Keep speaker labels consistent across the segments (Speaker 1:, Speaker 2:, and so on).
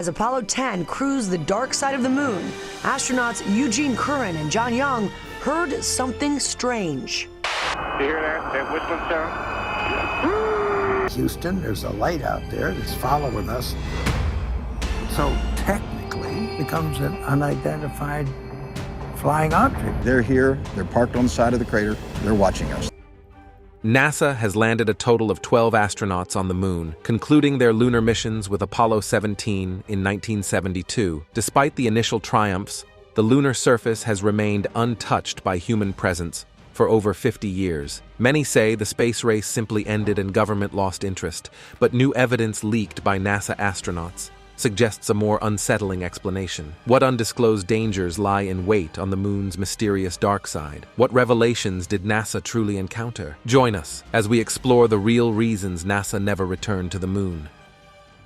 Speaker 1: As Apollo 10 cruised the dark side of the moon, astronauts Eugene Curran and John Young heard something strange.
Speaker 2: You hear that whistling sound?
Speaker 3: Houston, there's a light out there that's following us. So technically, it becomes an unidentified flying object.
Speaker 4: They're here, they're parked on the side of the crater, they're watching us.
Speaker 5: NASA has landed a total of 12 astronauts on the moon, concluding their lunar missions with Apollo 17 in 1972. Despite the initial triumphs, the lunar surface has remained untouched by human presence for over 50 years. Many say the space race simply ended and government lost interest, but new evidence leaked by NASA astronauts suggests a more unsettling explanation. What undisclosed dangers lie in wait on the moon's mysterious dark side? What revelations did NASA truly encounter? Join us as we explore the real reasons NASA never returned to the moon.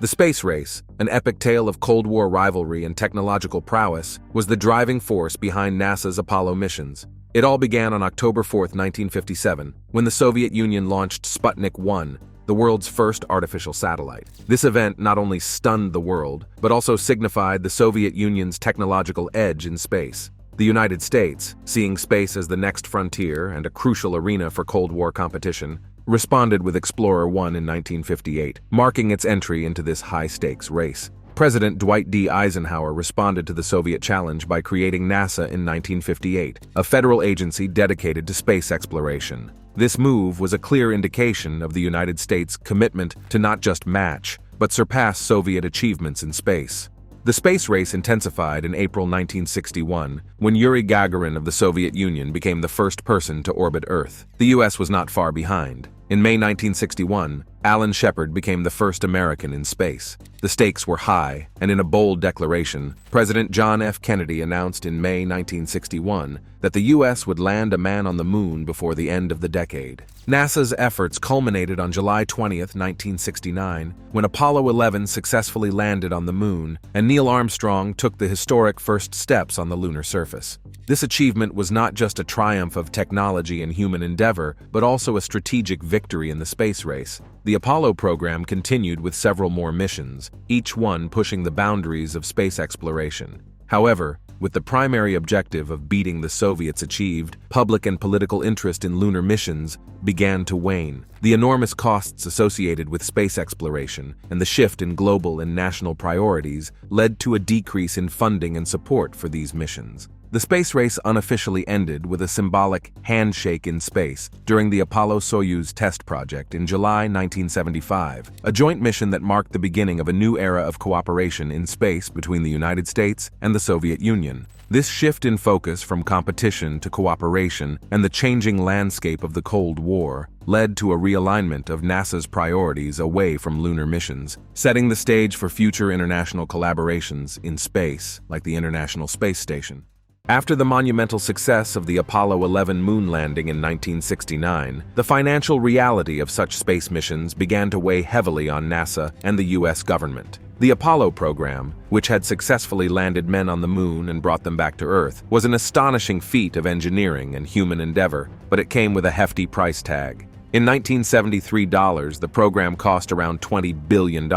Speaker 5: The space race, an epic tale of Cold War rivalry and technological prowess, was the driving force behind NASA's Apollo missions. It all began on October 4, 1957, when the Soviet Union launched Sputnik 1, the world's first artificial satellite. This event not only stunned the world, but also signified the Soviet Union's technological edge in space. The United States, seeing space as the next frontier and a crucial arena for Cold War competition, responded with Explorer 1 in 1958, marking its entry into this high-stakes race. President Dwight D. Eisenhower responded to the Soviet challenge by creating NASA in 1958, a federal agency dedicated to space exploration. This move was a clear indication of the United States' commitment to not just match, but surpass Soviet achievements in space. The space race intensified in April 1961, when Yuri Gagarin of the Soviet Union became the first person to orbit Earth. The U.S. was not far behind. In May 1961, Alan Shepard became the first American in space. The stakes were high, and in a bold declaration, President John F. Kennedy announced in May 1961 that the U.S. would land a man on the moon before the end of the decade. NASA's efforts culminated on July 20, 1969, when Apollo 11 successfully landed on the moon, and Neil Armstrong took the historic first steps on the lunar surface. This achievement was not just a triumph of technology and human endeavor, but also a strategic victory in the space race. The Apollo program continued with several more missions, each one pushing the boundaries of space exploration. However, with the primary objective of beating the Soviets achieved, public and political interest in lunar missions began to wane. The enormous costs associated with space exploration and the shift in global and national priorities led to a decrease in funding and support for these missions. The space race unofficially ended with a symbolic handshake in space during the Apollo-Soyuz test project in July 1975, a joint mission that marked the beginning of a new era of cooperation in space between the United States and the Soviet Union. This shift in focus from competition to cooperation and the changing landscape of the Cold War led to a realignment of NASA's priorities away from lunar missions, setting the stage for future international collaborations in space, like the International Space Station. After the monumental success of the Apollo 11 moon landing in 1969, the financial reality of such space missions began to weigh heavily on NASA and the U.S. government. The Apollo program, which had successfully landed men on the moon and brought them back to Earth, was an astonishing feat of engineering and human endeavor, but it came with a hefty price tag. In 1973 dollars, the program cost around $20 billion,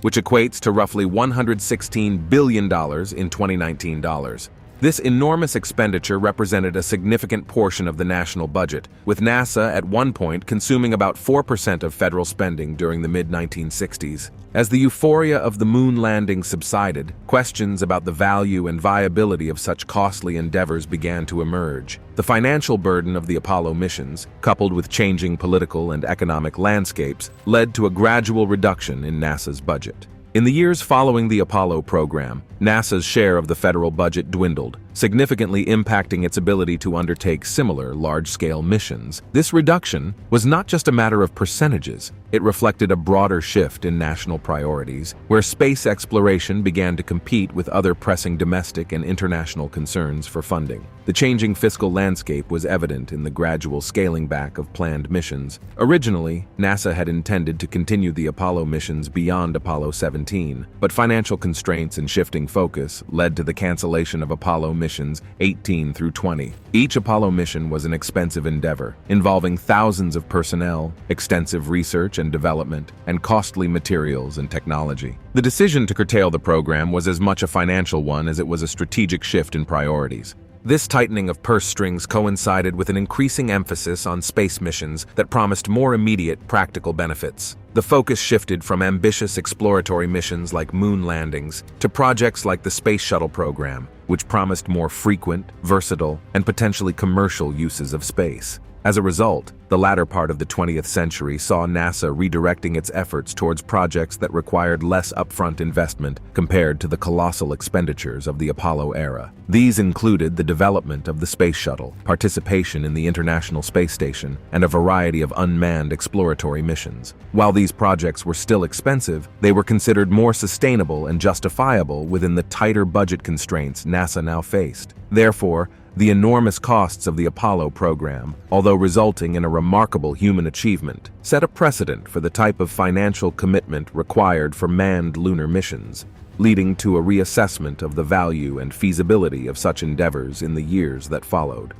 Speaker 5: which equates to roughly $116 billion in 2019 dollars. This enormous expenditure represented a significant portion of the national budget, with NASA at one point consuming about 4% of federal spending during the mid-1960s. As the euphoria of the moon landing subsided, questions about the value and viability of such costly endeavors began to emerge. The financial burden of the Apollo missions, coupled with changing political and economic landscapes, led to a gradual reduction in NASA's budget. In the years following the Apollo program, NASA's share of the federal budget dwindled, significantly impacting its ability to undertake similar large-scale missions. This reduction was not just a matter of percentages. It reflected a broader shift in national priorities, where space exploration began to compete with other pressing domestic and international concerns for funding. The changing fiscal landscape was evident in the gradual scaling back of planned missions. Originally, NASA had intended to continue the Apollo missions beyond Apollo 17, but financial constraints and shifting focus led to the cancellation of Apollo missions missions 18 through 20. Each Apollo mission was an expensive endeavor, involving thousands of personnel, extensive research and development, and costly materials and technology. The decision to curtail the program was as much a financial one as it was a strategic shift in priorities. This tightening of purse strings coincided with an increasing emphasis on space missions that promised more immediate practical benefits. The focus shifted from ambitious exploratory missions like moon landings to projects like the Space Shuttle program, which promised more frequent, versatile, and potentially commercial uses of space. As a result, the latter part of the 20th century saw NASA redirecting its efforts towards projects that required less upfront investment compared to the colossal expenditures of the Apollo era. These included the development of the Space Shuttle, participation in the International Space Station, and a variety of unmanned exploratory missions. While these projects were still expensive, they were considered more sustainable and justifiable within the tighter budget constraints NASA now faced. Therefore, the enormous costs of the Apollo program, although resulting in a remarkable human achievement, set a precedent for the type of financial commitment required for manned lunar missions, leading to a reassessment of the value and feasibility of such endeavors in the years that followed.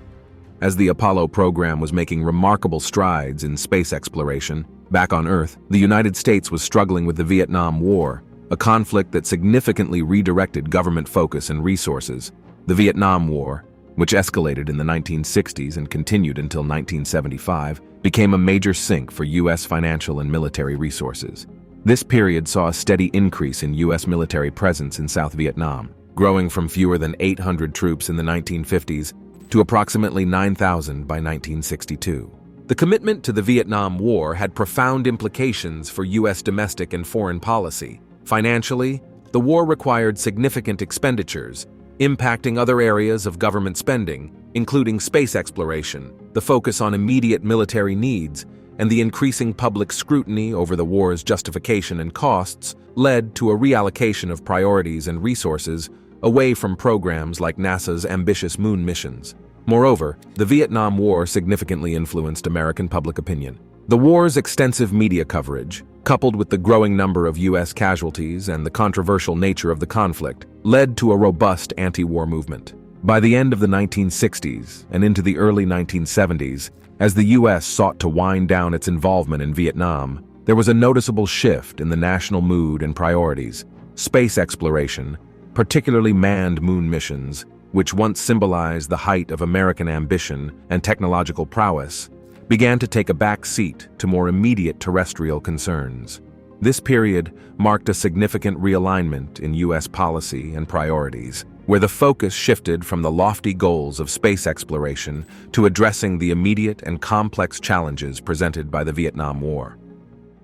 Speaker 5: As the Apollo program was making remarkable strides in space exploration, back on Earth, the United States was struggling with the Vietnam War, a conflict that significantly redirected government focus and resources. The Vietnam War, which escalated in the 1960s and continued until 1975, became a major sink for U.S. financial and military resources. This period saw a steady increase in U.S. military presence in South Vietnam, growing from fewer than 800 troops in the 1950s to approximately 9,000 by 1962. The commitment to the Vietnam War had profound implications for U.S. domestic and foreign policy. Financially, the war required significant expenditures, impacting other areas of government spending, including space exploration, the focus on immediate military needs, and the increasing public scrutiny over the war's justification and costs led to a reallocation of priorities and resources away from programs like NASA's ambitious moon missions. Moreover, the Vietnam War significantly influenced American public opinion. The war's extensive media coverage, coupled with the growing number of U.S. casualties and the controversial nature of the conflict, led to a robust anti-war movement. By the end of the 1960s and into the early 1970s, as the U.S. sought to wind down its involvement in Vietnam, there was a noticeable shift in the national mood and priorities. Space exploration, particularly manned moon missions, which once symbolized the height of American ambition and technological prowess, began to take a back seat to more immediate terrestrial concerns. This period marked a significant realignment in U.S. policy and priorities, where the focus shifted from the lofty goals of space exploration to addressing the immediate and complex challenges presented by the Vietnam War.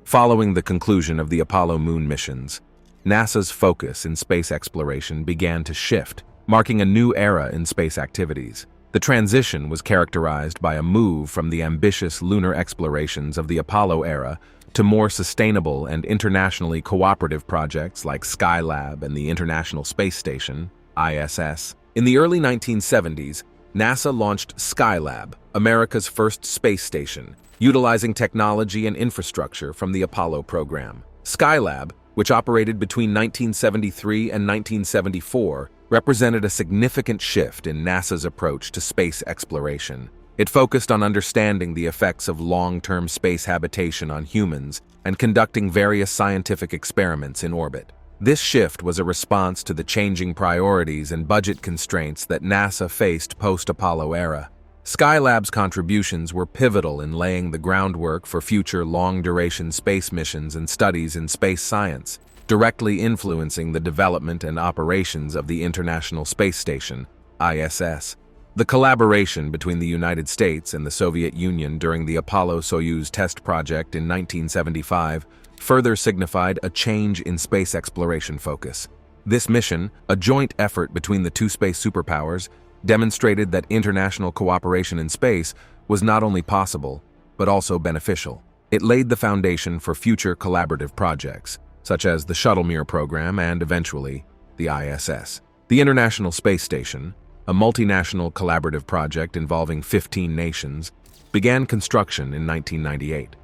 Speaker 5: Following the conclusion of the Apollo moon missions, NASA's focus in space exploration began to shift, marking a new era in space activities. The transition was characterized by a move from the ambitious lunar explorations of the Apollo era to more sustainable and internationally cooperative projects like Skylab and the International Space Station, ISS. In the early 1970s, NASA launched Skylab, America's first space station, utilizing technology and infrastructure from the Apollo program. Skylab, which operated between 1973 and 1974, represented a significant shift in NASA's approach to space exploration. It focused on understanding the effects of long-term space habitation on humans and conducting various scientific experiments in orbit. This shift was a response to the changing priorities and budget constraints that NASA faced post-Apollo era. Skylab's contributions were pivotal in laying the groundwork for future long-duration space missions and studies in space science, directly influencing the development and operations of the International Space Station, ISS. The collaboration between the United States and the Soviet Union during the Apollo-Soyuz test project in 1975 further signified a change in space exploration focus. This mission, a joint effort between the two space superpowers, demonstrated that international cooperation in space was not only possible, but also beneficial. It laid the foundation for future collaborative projects, such as the Shuttle-Mir program and, eventually, the ISS. The International Space Station, a multinational collaborative project involving 15 nations, began construction in 1998.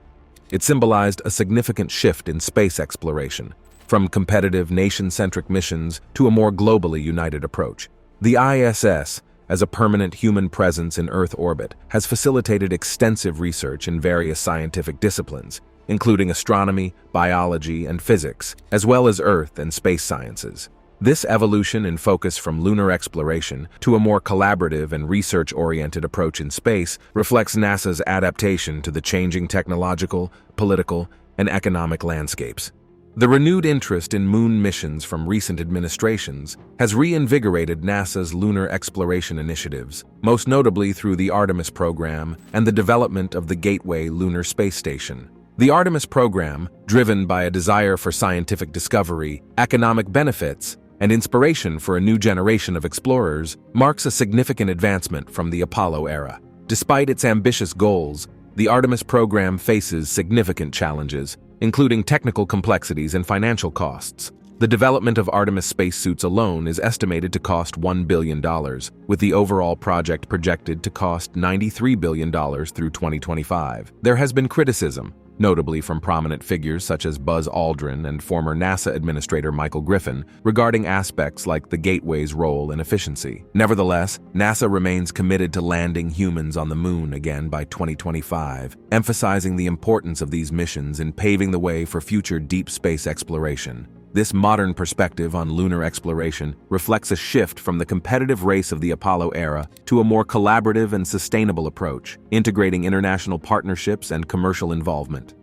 Speaker 5: It symbolized a significant shift in space exploration, from competitive nation-centric missions to a more globally united approach. The ISS, as a permanent human presence in Earth orbit, has facilitated extensive research in various scientific disciplines, including astronomy, biology, and physics, as well as Earth and space sciences. This evolution in focus from lunar exploration to a more collaborative and research-oriented approach in space reflects NASA's adaptation to the changing technological, political, and economic landscapes. The renewed interest in moon missions from recent administrations has reinvigorated NASA's lunar exploration initiatives, most notably through the Artemis program and the development of the Gateway Lunar Space Station. The Artemis program, driven by a desire for scientific discovery, economic benefits, and inspiration for a new generation of explorers, marks a significant advancement from the Apollo era. Despite its ambitious goals, the Artemis program faces significant challenges, including technical complexities and financial costs. The development of Artemis spacesuits alone is estimated to cost $1 billion, with the overall project projected to cost $93 billion through 2025. There has been criticism, notably from prominent figures such as Buzz Aldrin and former NASA Administrator Michael Griffin, regarding aspects like the Gateway's role and efficiency. Nevertheless, NASA remains committed to landing humans on the moon again by 2025, emphasizing the importance of these missions in paving the way for future deep space exploration. This modern perspective on lunar exploration reflects a shift from the competitive race of the Apollo era to a more collaborative and sustainable approach, integrating international partnerships and commercial involvement.